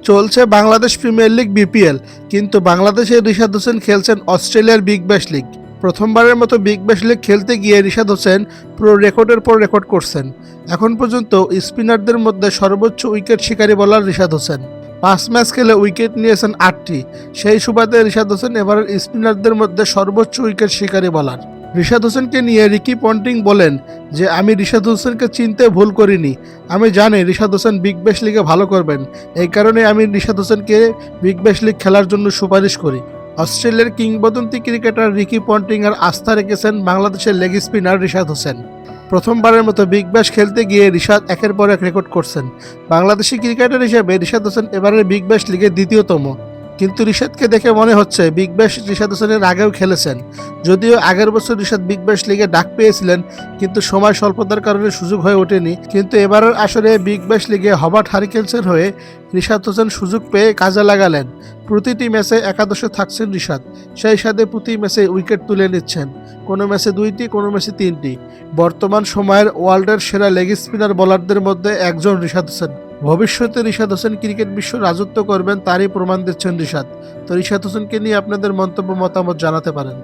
চলছে Bangladesh premier league BPL, কিন্তু বাংলাদেশে রিশাদ হোসেন খেলছেন অস্ট্রেলিয়ার বিগ ব্যাশ লিগ। প্রথমবারের মতো বিগ ব্যাশ লিগ খেলতে গিয়ে রিশাদ হোসেন পুরো রেকর্ডের পর রেকর্ড করছেন। এখন পর্যন্ত স্পিনারদের মধ্যে সর্বোচ্চ উইকেট শিকারী বোলার রিশাদ হোসেন। 5 ম্যাচ খেলে উইকেট নিয়েছেন 8টি। সেই সুবাদে রিশাদ হোসেন এবারের স্পিনারদের মধ্যে সর্বোচ্চ উইকেট শিকারী বোলার। রিশাদ হোসেনকে নিয়ে রিকি পন্টিং বলেন যে, আমি রিশাদ হোসেনকে চিনতে ভুল করিনি। আমি জানি রিশাদ হোসেন বিগ ব্যাশ লিগে ভালো করবেন, এই কারণে আমি রিশাদ হোসেনকে বিগ ব্যাশ লিগ খেলার জন্য সুপারিশ করি। অস্ট্রেলিয়ার কিংবদন্তি ক্রিকেটার রিকি পন্টিং আর আস্থা রেখেছেন বাংলাদেশের লেগ স্পিনার রিশাদ হোসেন। প্রথমবারের মতো বিগ ব্যাশ খেলতে গিয়ে রিশাদ একের পর এক রেকর্ড করছেন। বাংলাদেশি ক্রিকেটার হিসেবে রিশাদ হোসেন এবারের বিগ ব্যাশ লিগের দ্বিতীয়তম। কিন্তু রিশাদকে দেখে মনে হচ্ছে বিগ ব্যাশ রিশাদ হোসেনের আগেও খেলেছেন। যদিও আগের বছর রিশাদ বিগ ব্যাশ লিগে ডাক পেয়েছিলেন, কিন্তু সময় স্বল্পতার কারণে সুযোগ হয়ে ওঠেনি। কিন্তু এবারের আসরে বিগ ব্যাশ লিগে হবার্ট হারিকেন্সের হয়ে রিশাদ হোসেন সুযোগ পেয়ে কাজে লাগালেন। প্রতিটি ম্যাচে একাদশে থাকছেন রিশাদ, সেই সাথে প্রতি ম্যাচে উইকেট তুলে নিচ্ছেন। কোনো ম্যাচে 2টি, কোনো ম্যাচে 3টি। বর্তমান সময়ের ওয়ার্ল্ডের সেরা লেগ স্পিনার বোলারদের মধ্যে একজন রিশাদ হোসেন। ভবিষ্যতে রিশাদ হোসেন ক্রিকেট বিশ্ব রাজত্ব করবেন, তারই প্রমাণ দিচ্ছেন রিশাদ। তো রিশাদ হোসেনকে নিয়ে আপনাদের মন্তব্য মতামত জানাতে পারেন।